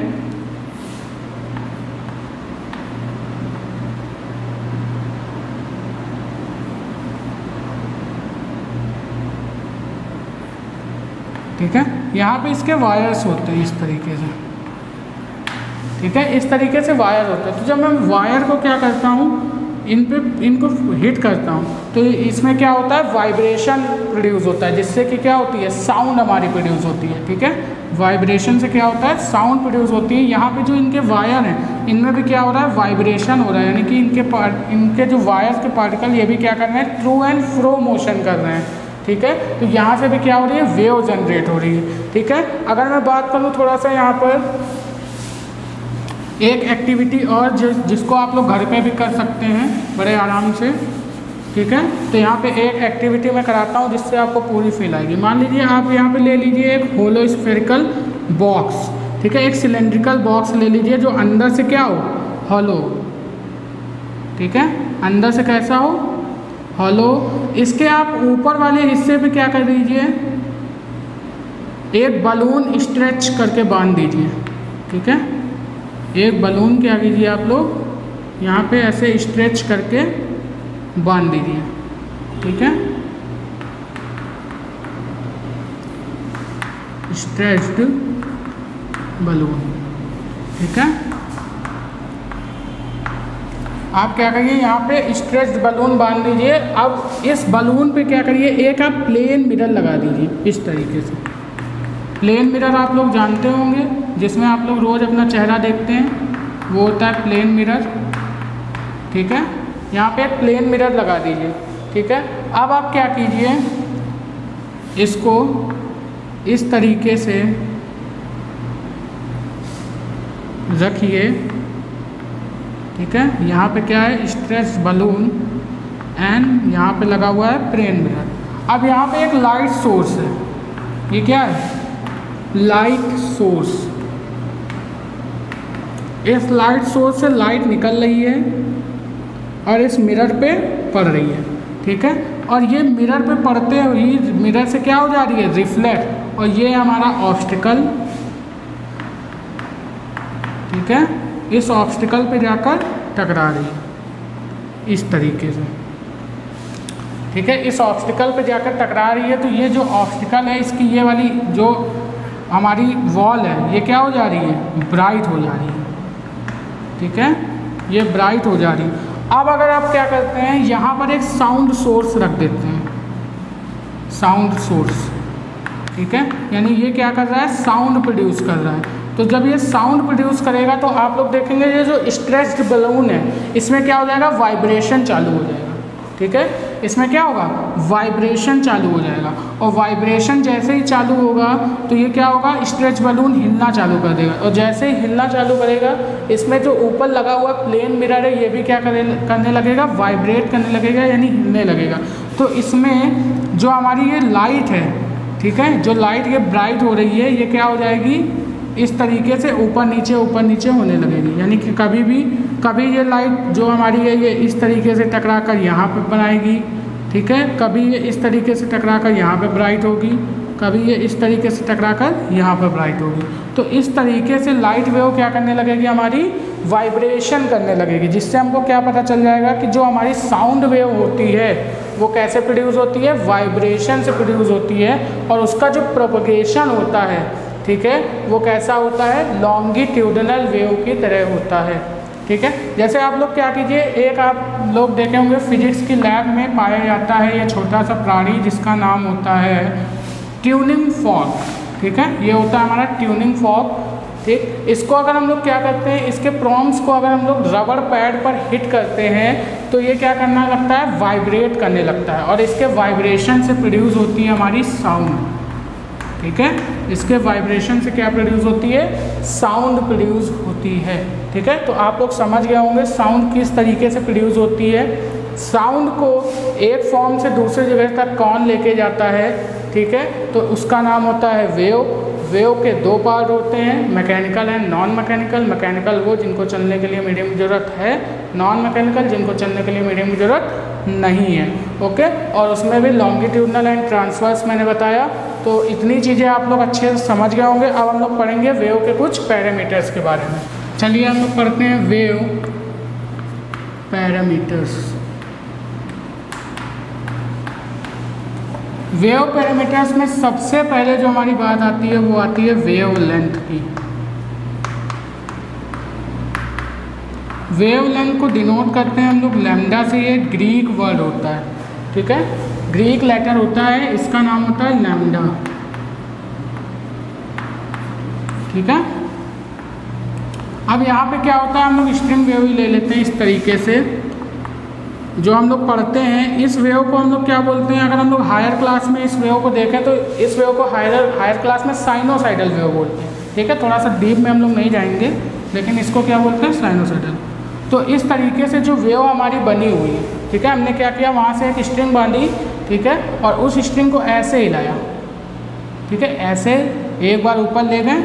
ठीक है, यहाँ पे इसके वायर्स होते हैं इस तरीके से। ठीक है, इस तरीके से वायर होता है। तो जब मैं वायर को क्या करता हूँ, इनको हिट करता हूँ, तो इसमें क्या होता है, वाइब्रेशन प्रोड्यूस होता है, जिससे कि क्या होती है, साउंड हमारी प्रोड्यूस होती है। ठीक है, वाइब्रेशन से क्या होता है, साउंड प्रोड्यूस होती है। यहाँ पे जो इनके वायर हैं, इनमें भी क्या हो रहा है, वाइब्रेशन हो रहा है, यानी कि इनके जो वायर के पार्टिकल ये भी क्या कर रहे हैं, ट्रू एंड फ्रो मोशन कर रहे हैं। ठीक है, तो यहाँ से भी क्या हो रही है, वेव जनरेट हो रही है। ठीक है, अगर मैं बात करूँ थोड़ा सा यहाँ पर एक एक्टिविटी और जिसको आप लोग घर पे भी कर सकते हैं बड़े आराम से। ठीक है, तो यहाँ पे एक एक्टिविटी मैं कराता हूँ जिससे आपको पूरी फील आएगी। मान लीजिए आप यहाँ पे ले लीजिए एक होलो स्फेरिकल बॉक्स। ठीक है, एक सिलेंड्रिकल बॉक्स ले लीजिए जो अंदर से क्या हो, हॉलो। ठीक है, अंदर से कैसा हो, हॉलो। इसके आप ऊपर वाले हिस्से पे क्या कर दीजिए, एक बलून स्ट्रेच करके बांध दीजिए। ठीक है, एक बलून क्या कीजिए आप लोग, यहाँ पे ऐसे स्ट्रेच करके बांध दीजिए। ठीक है, स्ट्रेच्ड बलून। ठीक है, आप क्या करिए, यहाँ पे स्ट्रेच्ड बलून बांध दीजिए। अब इस बलून पे क्या करिए, एक आप प्लेन मिरर लगा दीजिए इस तरीके से। प्लेन मिरर आप लोग जानते होंगे, जिसमें आप लोग रोज़ अपना चेहरा देखते हैं, वो होता है प्लेन मिरर। ठीक है, यहाँ पे एक प्लेन मिरर लगा दीजिए। ठीक है, अब आप क्या कीजिए, इसको इस तरीके से रखिए। ठीक है, यहाँ पे क्या है, स्ट्रेच बलून एंड यहाँ पे लगा हुआ है प्लेन मिरर। अब यहाँ पे एक लाइट सोर्स है, ये क्या है, लाइट सोर्स। इस लाइट सोर्स से लाइट निकल रही है और इस मिरर पे पड़ रही है। ठीक है, और ये मिरर पे पड़ते हुई मिरर से क्या हो जा रही है, रिफ्लेक्ट, और ये हमारा ऑब्स्टिकल। ठीक है, इस ऑब्स्टिकल पे जाकर टकरा रही है इस तरीके से। ठीक है, इस ऑब्स्टिकल पे जाकर टकरा रही है। तो ये जो ऑब्स्टिकल है, इसकी ये वाली जो हमारी वॉल है, ये क्या हो जा रही है, ब्राइट हो जा रही है। ठीक है, ये ब्राइट हो जा रही है। अब अगर आप क्या करते हैं, यहाँ पर एक साउंड सोर्स रख देते हैं, साउंड सोर्स, ठीक है, यानी ये क्या कर रहा है, साउंड प्रोड्यूस कर रहा है। तो जब ये साउंड प्रोड्यूस करेगा तो आप लोग देखेंगे ये जो स्ट्रेच्ड बलून है इसमें क्या हो जाएगा, वाइब्रेशन चालू हो जाएगा, ठीक है, इसमें क्या होगा, वाइब्रेशन चालू हो जाएगा। और वाइब्रेशन जैसे ही चालू होगा तो ये क्या होगा, स्ट्रेच बलून हिलना चालू कर देगा, और जैसे ही हिलना चालू करेगा इसमें जो ऊपर लगा हुआ प्लेन मिरर है ये भी क्या करने लगेगा, वाइब्रेट करने लगेगा, यानी हिलने लगेगा। तो इसमें जो हमारी ये लाइट है, ठीक है, जो लाइट ये ब्राइट हो रही है ये क्या हो जाएगी, इस तरीके से ऊपर नीचे होने लगेगी, यानी कि कभी ये लाइट जो हमारी है ये इस तरीके से टकरा कर यहाँ पे बनाएगी, ठीक है, कभी ये इस तरीके से टकरा कर यहाँ पे ब्राइट होगी, कभी ये इस तरीके से टकरा कर यहाँ पर ब्राइट होगी। तो इस तरीके से लाइट वेव क्या करने लगेगी, हमारी वाइब्रेशन करने लगेगी, जिससे हमको क्या पता चल जाएगा कि जो हमारी साउंड वेव होती है वो कैसे प्रोड्यूस होती है, वाइब्रेशन से प्रोड्यूस होती है, और उसका जो प्रोपगेशन होता है, ठीक है, वो कैसा होता है, लॉन्गिट्यूडनल वेव की तरह होता है, ठीक है। जैसे आप लोग क्या कीजिए, एक आप लोग देखे होंगे फिजिक्स की लैब में पाया जाता है ये छोटा सा प्राणी जिसका नाम होता है ट्यूनिंग फॉर्क, ठीक है, ये होता है हमारा ट्यूनिंग फॉर्क, ठीक। इसको अगर हम लोग क्या करते हैं, इसके प्रॉम्स को अगर हम लोग रबड़ पैड पर हिट करते हैं तो ये क्या करना लगता है, वाइब्रेट करने लगता है, और इसके वाइब्रेशन से प्रोड्यूस होती है हमारी साउंड, ठीक है, इसके वाइब्रेशन से क्या प्रोड्यूस होती है, साउंड प्रोड्यूस होती है, ठीक है। तो आप लोग समझ गए होंगे साउंड किस तरीके से प्रोड्यूस होती है। साउंड को एक फॉर्म से दूसरी जगह तक कौन लेके जाता है, ठीक है, तो उसका नाम होता है वेव। वेव के दो पार्ट होते हैं, mechanical and non mechanical. Mechanical वो जिनको चलने के लिए मीडियम की ज़रूरत है, नॉन मैकेनिकल जिनको चलने के लिए मीडियम की ज़रूरत नहीं है, ओके। और उसमें भी लॉन्गिट्यूडनल एंड ट्रांसवर्स मैंने बताया। तो इतनी चीज़ें आप लोग अच्छे से समझ गए होंगे। अब हम लोग पढ़ेंगे वेव के कुछ पैरामीटर्स के बारे में। चलिए हम लोग पढ़ते हैं वेव पैरामीटर्स। वेव पैरामीटर्स में सबसे पहले जो हमारी बात आती है वो आती है वेव लेंथ की। वेव लेंथ को डिनोट करते हैं हम लोग लैम्डा से। ये ग्रीक वर्ड होता है, ठीक है, ग्रीक लेटर होता है, इसका नाम होता है लैम्डा, ठीक है। अब यहाँ पे क्या होता है, हम लोग स्ट्रिंग वेव ही ले लेते हैं इस तरीके से। जो हम लोग पढ़ते हैं इस वेव को हम लोग क्या बोलते हैं, अगर हम लोग हायर क्लास में इस वेव को देखें तो इस वेव को हायर क्लास में साइनोसाइडल वेव बोलते हैं, ठीक है। थोड़ा सा डीप में हम लोग नहीं जाएंगे, लेकिन इसको क्या बोलते हैं, साइनोसाइडल। तो इस तरीके से जो वेव हमारी बनी हुई है, ठीक है, हमने क्या किया, वहाँ से एक स्ट्रिंग बांधी, ठीक है, और उस स्ट्रिंग को ऐसे हिलाया, ठीक है, ऐसे एक बार ऊपर ले गए,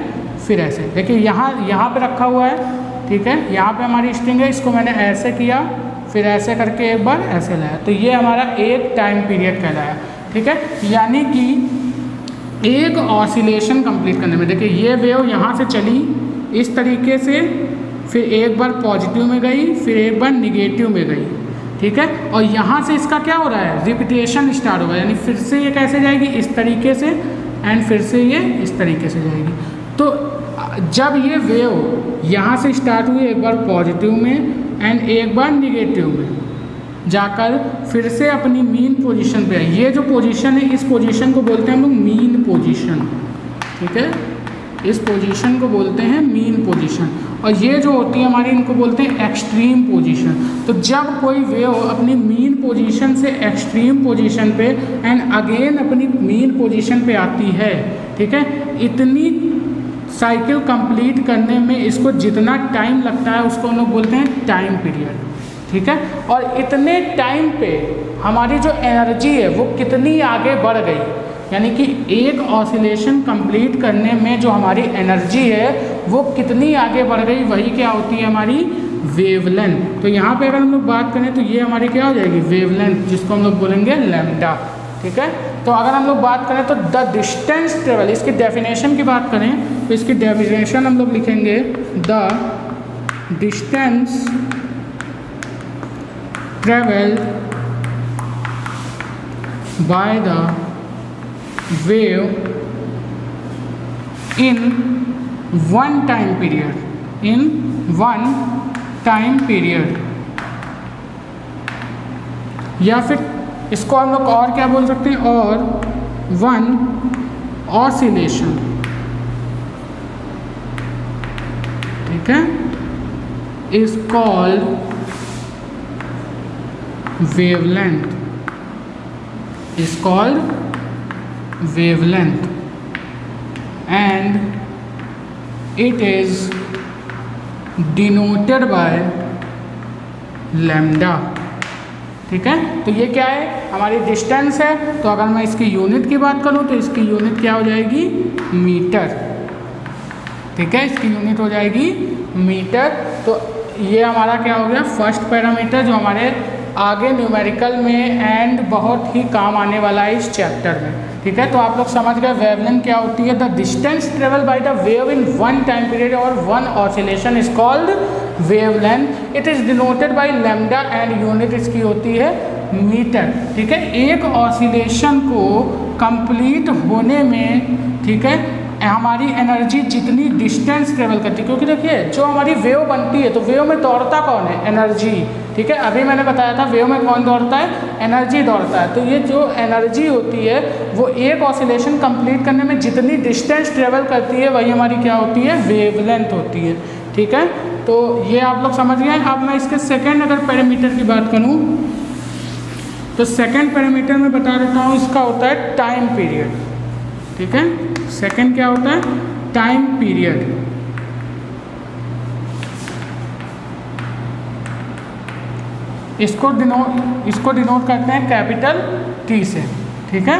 फिर ऐसे। देखिए यहाँ पे रखा हुआ है, ठीक है, यहाँ पे हमारी स्ट्रिंग है, इसको मैंने ऐसे किया, फिर ऐसे करके एक बार ऐसे लाया, तो ये हमारा एक टाइम पीरियड कहलाया, ठीक है। यानी कि एक ऑसिलेशन कंप्लीट करने में, देखिए ये वेव यहाँ से चली इस तरीके से, फिर एक बार पॉजिटिव में गई, फिर एक बार निगेटिव में गई, ठीक है, और यहाँ से इसका क्या हो रहा है, रिपीटेशन स्टार्ट होगा, यानी फिर से ये कैसे जाएगी, इस तरीके से, एंड फिर से ये इस तरीके से जाएगी। तो जब ये वेव यहाँ से स्टार्ट हुई एक बार पॉजिटिव में एंड एक बार निगेटिव में जाकर फिर से अपनी मीन पोजीशन पे आई, ये जो पोजीशन है इस पोजीशन को बोलते हैं हम लोग मीन पोजीशन, ठीक है, इस पोजीशन को बोलते हैं मीन पोजीशन। और ये जो होती है हमारी, इनको बोलते हैं एक्सट्रीम पोजीशन। तो जब कोई वेव अपनी मीन पोजीशन से एक्सट्रीम पोजीशन पे एंड अगेन अपनी मीन पोजीशन पे आती है, ठीक है, इतनी साइकिल कंप्लीट करने में इसको जितना टाइम लगता है उसको हम लोग बोलते हैं टाइम पीरियड, ठीक है। और इतने टाइम पे हमारी जो एनर्जी है वो कितनी आगे बढ़ गई, यानी कि एक ऑसिलेशन कंप्लीट करने में जो हमारी एनर्जी है वो कितनी आगे बढ़ गई, वही क्या होती है हमारी वेवलेंथ। तो यहाँ पे अगर हम लोग बात करें तो ये हमारी क्या हो जाएगी, वेवलेंथ, जिसको हम लोग बोलेंगे लैम्डा, ठीक है। तो अगर हम लोग बात करें तो द डिस्टेंस ट्रेवल, इसकी डेफिनेशन की बात करें तो इसकी डेफिनेशन हम लोग लिखेंगे the distance travel by the wave in one time period, in one time period, या फिर इसको हम लोग और क्या बोल सकते हैं, और वन ऑसिलेशन, ठीक है, is called wavelength, is called wavelength and it is denoted by lambda, ठीक है। तो ये क्या है, हमारी डिस्टेंस है। तो अगर मैं इसकी यूनिट की बात करूं तो इसकी यूनिट क्या हो जाएगी, मीटर, ठीक है, इसकी यूनिट हो जाएगी मीटर। तो ये हमारा क्या हो गया, फर्स्ट पैरामीटर जो हमारे आगे न्यूमेरिकल में एंड बहुत ही काम आने वाला है इस चैप्टर में, ठीक है। तो आप लोग समझ गए वेवलेंथ क्या होती है, the distance travel by the wave in one time period और one oscillation is called wavelength, it is denoted by lambda and unit इसकी होती है मीटर, ठीक है। एक ऑसिलेशन को कंप्लीट होने में, ठीक है, हमारी एनर्जी जितनी डिस्टेंस ट्रेवल करती है, क्योंकि देखिए जो हमारी वेव बनती है तो वेव में दौड़ता कौन है, एनर्जी, ठीक है। अभी मैंने बताया था वेव में कौन दौड़ता है, एनर्जी दौड़ता है। तो ये जो एनर्जी होती है वो एक ऑसिलेशन कंप्लीट करने में जितनी डिस्टेंस ट्रेवल करती है वही हमारी क्या होती है, वेवलेंथ होती है, ठीक है। तो ये आप लोग समझ गए। अब मैं इसके सेकेंड अगर पैरामीटर की बात करूँ तो सेकेंड पैरामीटर में बता देता हूँ, इसका होता है टाइम पीरियड, ठीक है। सेकेंड क्या होता है, टाइम पीरियड। इसको डिनोट करते हैं कैपिटल टी से, ठीक है।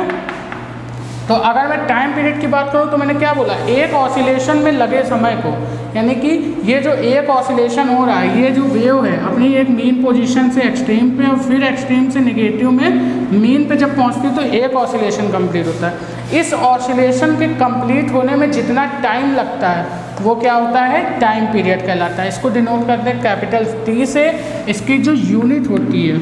तो अगर मैं टाइम पीरियड की बात करूँ तो मैंने क्या बोला, एक ऑसिलेशन में लगे समय को, यानी कि ये जो एक ऑसिलेशन हो रहा है, ये जो वेव है अपनी एक मीन पोजीशन से एक्सट्रीम पे और फिर एक्सट्रीम से नेगेटिव में मीन पे जब पहुंचती है तो एक ऑसिलेशन कंप्लीट होता है। इस ऑसिलेशन के कंप्लीट होने में जितना टाइम लगता है वो क्या होता है, टाइम पीरियड कहलाता है। इसको डिनोट करते हैं कैपिटल टी से। इसकी जो यूनिट होती है,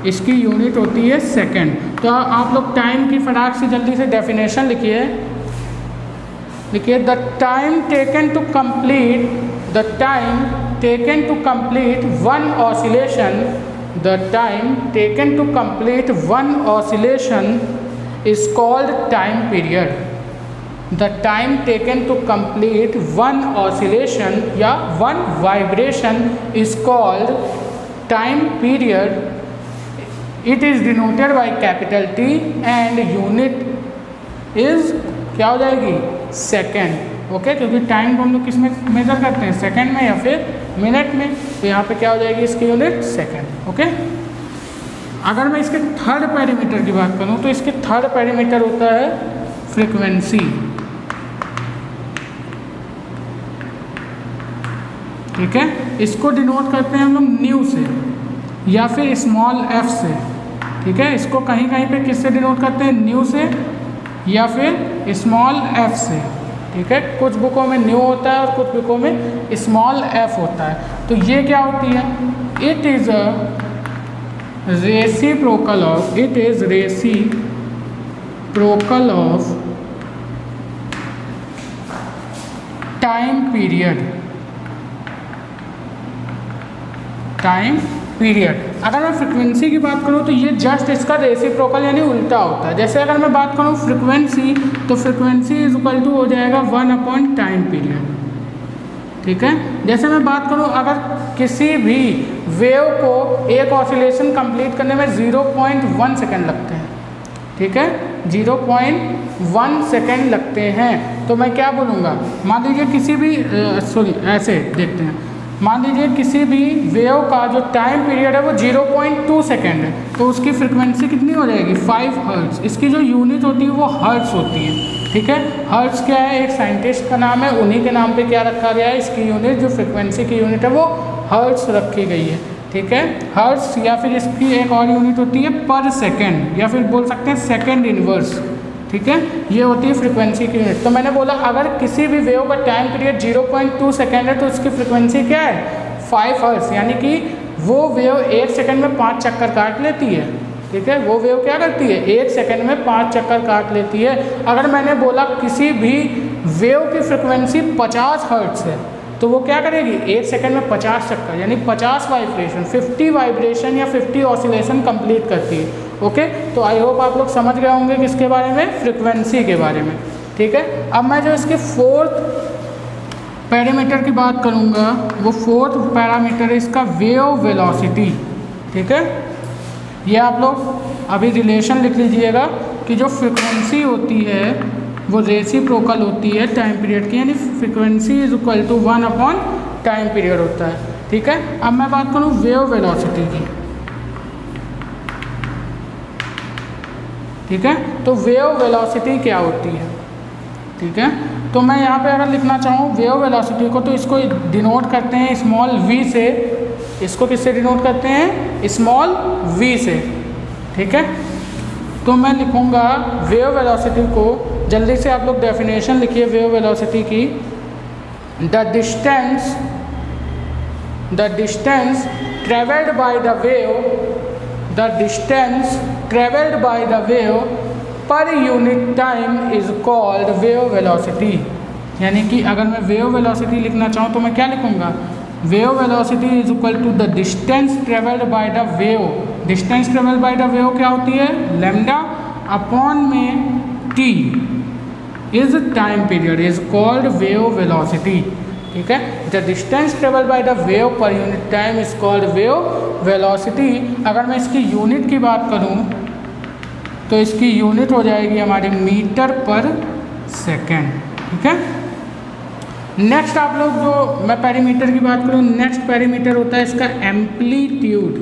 इसकी यूनिट होती है सेकेंड। तो आप लोग टाइम की फटाक से जल्दी से डेफिनेशन लिखिए, the time taken to complete one oscillation, the time taken to complete one oscillation is called time period. The time taken to complete one oscillation या one vibration is called time period. It is denoted by capital T and unit is क्या हो जाएगी, second, okay. क्योंकि time को हम लोग किस में मेजर करते हैं, सेकेंड में या फिर मिनट में। तो यहाँ पे क्या हो जाएगी इसकी यूनिट, सेकेंड, ओके। अगर मैं इसके थर्ड पैरामीटर की बात करूं तो इसके थर्ड पैरामीटर होता है फ्रीक्वेंसी, ठीक है। इसको डिनोट करते हैं हम लोग न्यू से या फिर स्मॉल एफ से, ठीक है। इसको कहीं कहीं पे किससे डिनोट करते हैं, न्यू से या फिर स्मॉल एफ से, ठीक है। कुछ बुकों में न्यू होता है और कुछ बुकों में स्मॉल एफ होता है। तो ये क्या होती है, it is a reciprocal of, it is reciprocal of time period, time period. अगर मैं फ्रिक्वेंसी की बात करूँ तो ये जस्ट इसका रेसिप्रोकल यानी उल्टा होता है। जैसे अगर मैं बात करूँ फ्रिक्वेंसी, तो फ्रिक्वेंसी इज इक्वल टू हो जाएगा 1 टाइम पीरियड, ठीक है। जैसे मैं बात करूँ अगर किसी भी वेव को एक ऑसिलेशन कंप्लीट करने में 0.1 सेकेंड लगते हैं, ठीक है, 0.1 सेकेंड लगते हैं, तो मैं क्या बोलूँगा, मान लीजिए किसी भी ऐसे देखते हैं, मान लीजिए किसी भी वेव का जो टाइम पीरियड है वो 0.2 सेकेंड है, तो उसकी फ्रिक्वेंसी कितनी हो जाएगी, 5 हर्ट्ज। इसकी जो यूनिट होती है वो हर्ट्ज होती है, ठीक है। हर्ट्ज क्या है, एक साइंटिस्ट का नाम है, उन्हीं के नाम पे क्या रखा गया है, इसकी यूनिट जो फ्रिक्वेंसी की यूनिट है वो हर्ट्ज रखी गई है, ठीक है, हर्ट्ज। या फिर इसकी एक और यूनिट होती है पर सेकेंड, या फिर बोल सकते हैं सेकेंड इनवर्स, ठीक है। ये होती है फ्रिक्वेंसी की यूनिट। तो मैंने बोला अगर किसी भी वेव का टाइम पीरियड 0.2 सेकेंड है तो उसकी फ्रिक्वेंसी क्या है, 5 हर्ट्ज, यानी कि वो वेव 1 सेकेंड में 5 चक्कर काट लेती है, ठीक है। वो वेव क्या करती है, 1 सेकेंड में 5 चक्कर काट लेती है। अगर मैंने बोला किसी भी वेव की फ्रिक्वेंसी 50 हर्ट्ज है, तो वो क्या करेगी 1 सेकंड में 50 चक्कर यानी 50 वाइब्रेशन, 50 वाइब्रेशन या 50 ऑसिलेशन कंप्लीट करती है। ओके, तो आई होप आप लोग समझ गए होंगे किसके बारे में, फ्रिक्वेंसी के बारे में। ठीक है, अब मैं जो इसके 4th पैरामीटर की बात करूँगा, वो 4th पैरामीटर है इसका वेव वेलोसिटी। ठीक है, ये आप लोग अभी रिलेशन लिख लीजिएगा कि जो फ्रिक्वेंसी होती है वो रेसिप्रोकल होती है टाइम पीरियड की, यानी frequency is equal to 1 upon time period होता है। ठीक है, अब मैं बात करूँ वेव वेलोसिटी की। ठीक है, तो वेव वेलोसिटी क्या होती है। ठीक है, तो मैं यहाँ पे अगर लिखना चाहूँ वेव वेलोसिटी को, तो इसको डिनोट करते हैं स्मॉल v से। इसको किससे डिनोट करते हैं, स्मॉल v से। ठीक है, तो मैं लिखूँगा वेव वेलोसिटी को, जल्दी से आप लोग डेफिनेशन लिखिए वेव वेलोसिटी की। The distance travelled by the wave per unit time is called wave velocity. यानी कि अगर मैं वेव वेलोसिटी लिखना चाहूँ तो मैं क्या लिखूँगा, wave velocity is equal to the distance travelled by the wave. Distance travelled by the wave क्या होती है, लैम्डा अपॉन में t is time period is called wave velocity. ठीक है, the distance travelled by the wave per unit time is called wave velocity. अगर मैं इसकी unit की बात करूँ तो इसकी यूनिट हो जाएगी हमारी मीटर पर सेकेंड। ठीक है, नेक्स्ट आप लोग जो मैं पैरामीटर की बात करूँ, नेक्स्ट पैरामीटर होता है इसका एम्पलीट्यूड।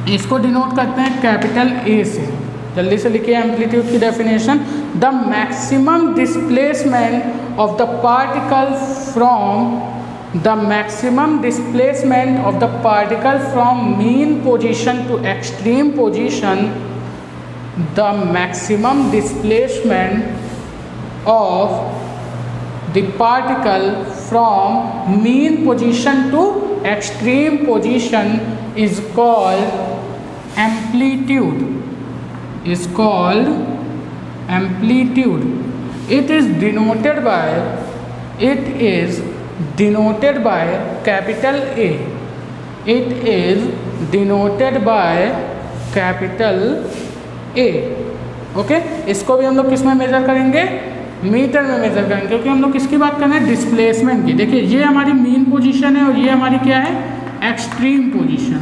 इसको डिनोट करते हैं कैपिटल ए से। जल्दी से लिखिए एम्पलीट्यूड की definition, the maximum displacement of the particle from mean position to extreme position, the maximum displacement of the particle from mean position to extreme position is called amplitude. It is denoted by capital A. It is denoted by capital A. Okay, इसको भी हम लोग किस में major करेंगे, metre में major करेंगे, क्योंकि हम लोग किसकी बात कर रहे हैं, डिस्प्लेसमेंट की। देखिए ये हमारी मीन पोजीशन है और ये हमारी क्या है, एक्सट्रीम पोजीशन।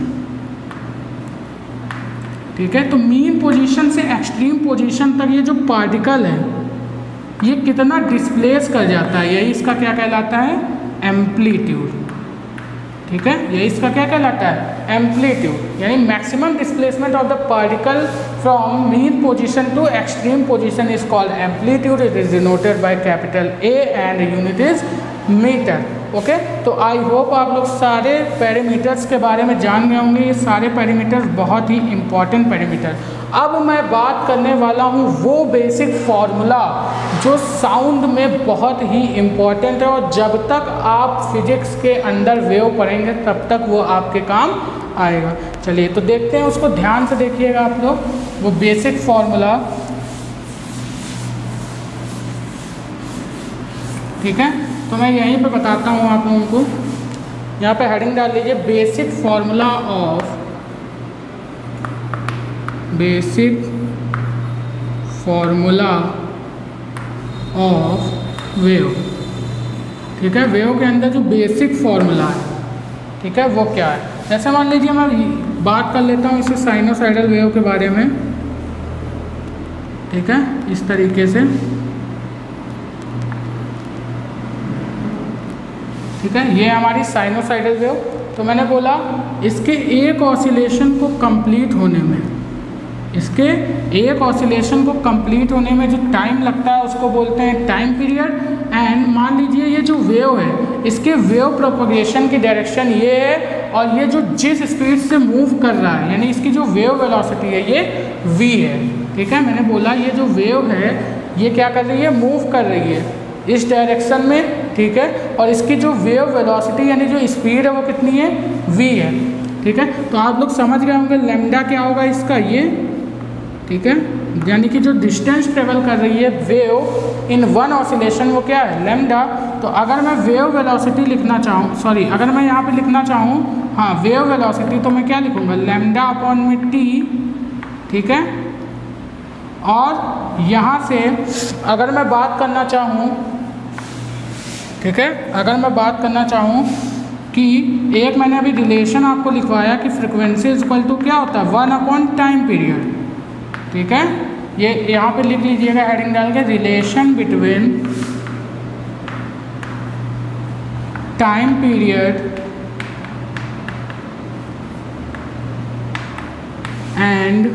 ठीक है, तो मीन पोजीशन से एक्सट्रीम पोजीशन तक ये जो पार्टिकल है ये कितना डिस्प्लेस कर जाता है, यही इसका क्या कहलाता है, एम्पलीट्यूड। ठीक है, यही इसका क्या कहलाता है, एम्पलीट्यूड। यानी maximum displacement of the particle from mean position to extreme position is called amplitude. It is denoted by capital A and unit is metre. Okay, तो आई होप आप लोग सारे पैरामीटर्स के बारे में जान गए होंगे। ये सारे पैरामीटर्स बहुत ही इंपॉर्टेंट पैरामीटर। अब मैं बात करने वाला हूँ वो बेसिक फार्मूला जो साउंड में बहुत ही इम्पॉर्टेंट है, और जब तक आप फिजिक्स के अंदर वेव पढ़ेंगे तब तक वो आपके काम आएगा। चलिए तो देखते हैं, उसको ध्यान से देखिएगा आप लोग, वो बेसिक फार्मूला। ठीक है, तो मैं यहीं पे बताता हूँ आप लोगों को। यहाँ पे हेडिंग डाल लीजिए, बेसिक फार्मूला ऑफ वेव। ठीक है, वेव के अंदर जो बेसिक फार्मूला है, ठीक है, वो क्या है। जैसे मान लीजिए मैं बात कर लेता हूँ इसे साइनोसाइडल वेव के बारे में। ठीक है, इस तरीके से। ठीक है, ये हमारी साइनोसाइडल वेव। तो मैंने बोला इसके एक ऑसिलेशन को कंप्लीट होने में, जो टाइम लगता है उसको बोलते हैं टाइम पीरियड। एंड मान लीजिए ये जो वेव है, इसके वेव प्रोपगेशन की डायरेक्शन ये है, और ये जो जिस स्पीड से मूव कर रहा है, यानी इसकी जो वेव वेलोसिटी है ये v है। ठीक है, मैंने बोला ये जो वेव है ये क्या कर रही है, मूव कर रही है इस डायरेक्शन में। ठीक है, और इसकी जो वेव वेलोसिटी यानी जो स्पीड है वो कितनी है, v है। ठीक है, तो आप लोग समझ गए होंगे लैम्डा क्या होगा इसका, ये। ठीक है, यानी कि जो डिस्टेंस ट्रेवल कर रही है वेव इन वन ऑसिलेशन वो क्या है, लैम्डा। तो अगर मैं वेव वेलोसिटी लिखना चाहूँ, सॉरी अगर मैं यहाँ पे लिखना चाहूँ हाँ वेव वेलोसिटी, तो मैं क्या लिखूँगा, लैम्डा अपॉन में टी, ठीक है। और यहाँ से अगर मैं बात करना चाहूँ, ठीक है, अगर मैं बात करना चाहूँ कि एक मैंने अभी रिलेशन आपको लिखवाया कि फ्रिक्वेंसी इज इक्वल टू क्या होता है, 1 अपॉन टाइम पीरियड, ठीक है। ये यहाँ पे लिख लीजिएगा हेडिंग डाल के, relation between time period and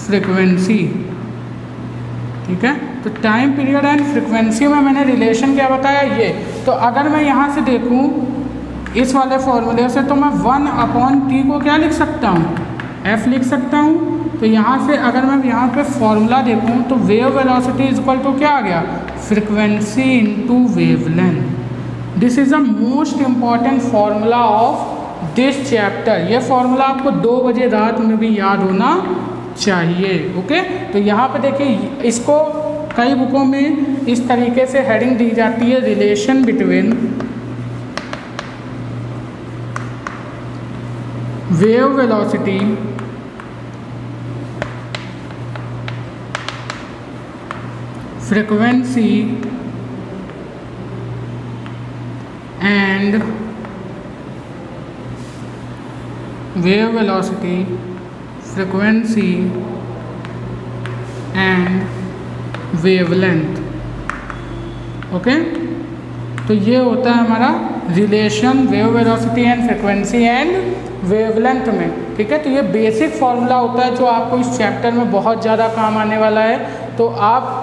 frequency, ठीक है। तो टाइम पीरियड एंड फ्रिक्वेंसी में मैंने रिलेशन क्या बताया ये। तो अगर मैं यहाँ से देखूँ इस वाले फॉर्मूले से, तो मैं 1 अपॉन टी को क्या लिख सकता हूँ, एफ लिख सकता हूँ। तो यहाँ से अगर मैं यहाँ पे फॉर्मूला देखूँ तो wave velocity is equal to क्या आ गया, frequency into wavelength. This is the most important formula of this chapter. ये फार्मूला आपको 2 बजे रात में भी याद होना चाहिए, ओके। तो यहाँ पे देखिए इसको कई बुकों में इस तरीके से हेडिंग दी जाती है, relation between wave velocity frequency and wave velocity frequency and wavelength, okay. तो ये होता है हमारा relation wave velocity and frequency and wavelength में, ठीक है। तो ये बेसिक फॉर्मूला होता है जो आपको इस चैप्टर में बहुत ज़्यादा काम आने वाला है। तो आप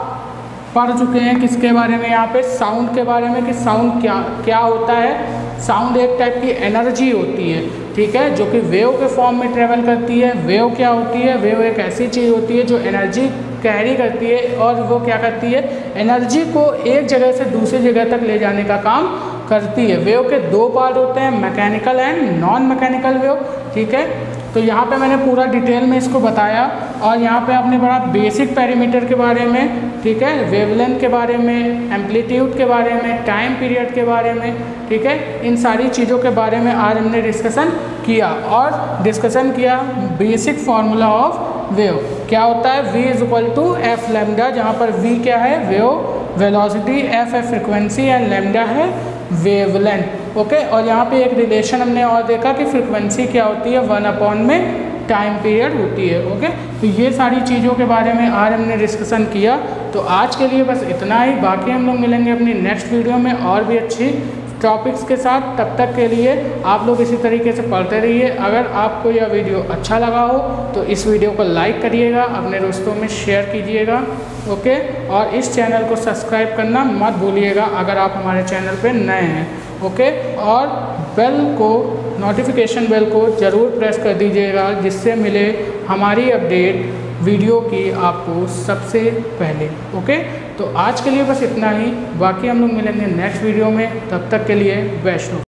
पढ़ चुके हैं किसके बारे में, यहाँ पे साउंड के बारे में, कि साउंड क्या होता है। साउंड एक टाइप की एनर्जी होती है, ठीक है, जो कि वेव के फॉर्म में ट्रेवल करती है। वेव क्या होती है, वेव एक ऐसी चीज़ होती है जो एनर्जी कैरी करती है, और वो क्या करती है, एनर्जी को एक जगह से दूसरी जगह तक ले जाने का काम करती है। वेव के 2 पार्ट होते हैं, mechanical and non mechanical wave, ठीक है। तो यहाँ पे मैंने पूरा डिटेल में इसको बताया, और यहाँ पे आपने बड़ा बेसिक पैरामीटर के बारे में, ठीक है, वेवलेंथ के बारे में, एम्पलीट्यूड के बारे में, टाइम पीरियड के बारे में, ठीक है, इन सारी चीज़ों के बारे में आज हमने डिस्कशन किया। और डिस्कशन किया बेसिक फार्मूला ऑफ वेव क्या होता है, v is equal to F lambda, जहाँ पर v क्या है, वेव वेलोसिटी, एफ है फ्रिक्वेंसी एंड लैम्डा है वेवलेंथ, ओके। और यहाँ पे एक रिलेशन हमने और देखा कि फ्रिक्वेंसी क्या होती है, 1 अपॉन में टाइम पीरियड होती है, ओके। तो ये सारी चीज़ों के बारे में आज हमने डिस्कशन किया। तो आज के लिए बस इतना ही, बाकी हम लोग मिलेंगे अपनी नेक्स्ट वीडियो में और भी अच्छी टॉपिक्स के साथ। तब तक के लिए आप लोग इसी तरीके से पढ़ते रहिए। अगर आपको यह वीडियो अच्छा लगा हो तो इस वीडियो को लाइक करिएगा, अपने दोस्तों में शेयर कीजिएगा, ओके। और इस चैनल को सब्सक्राइब करना मत भूलिएगा अगर आप हमारे चैनल पे नए हैं, ओके। और बेल को, नोटिफिकेशन बेल को ज़रूर प्रेस कर दीजिएगा, जिससे मिले हमारी अपडेट वीडियो की आपको सबसे पहले, ओके। तो आज के लिए बस इतना ही, बाकी हम लोग मिलेंगे नेक्स्ट वीडियो में। तब तक के लिए वैष्णो।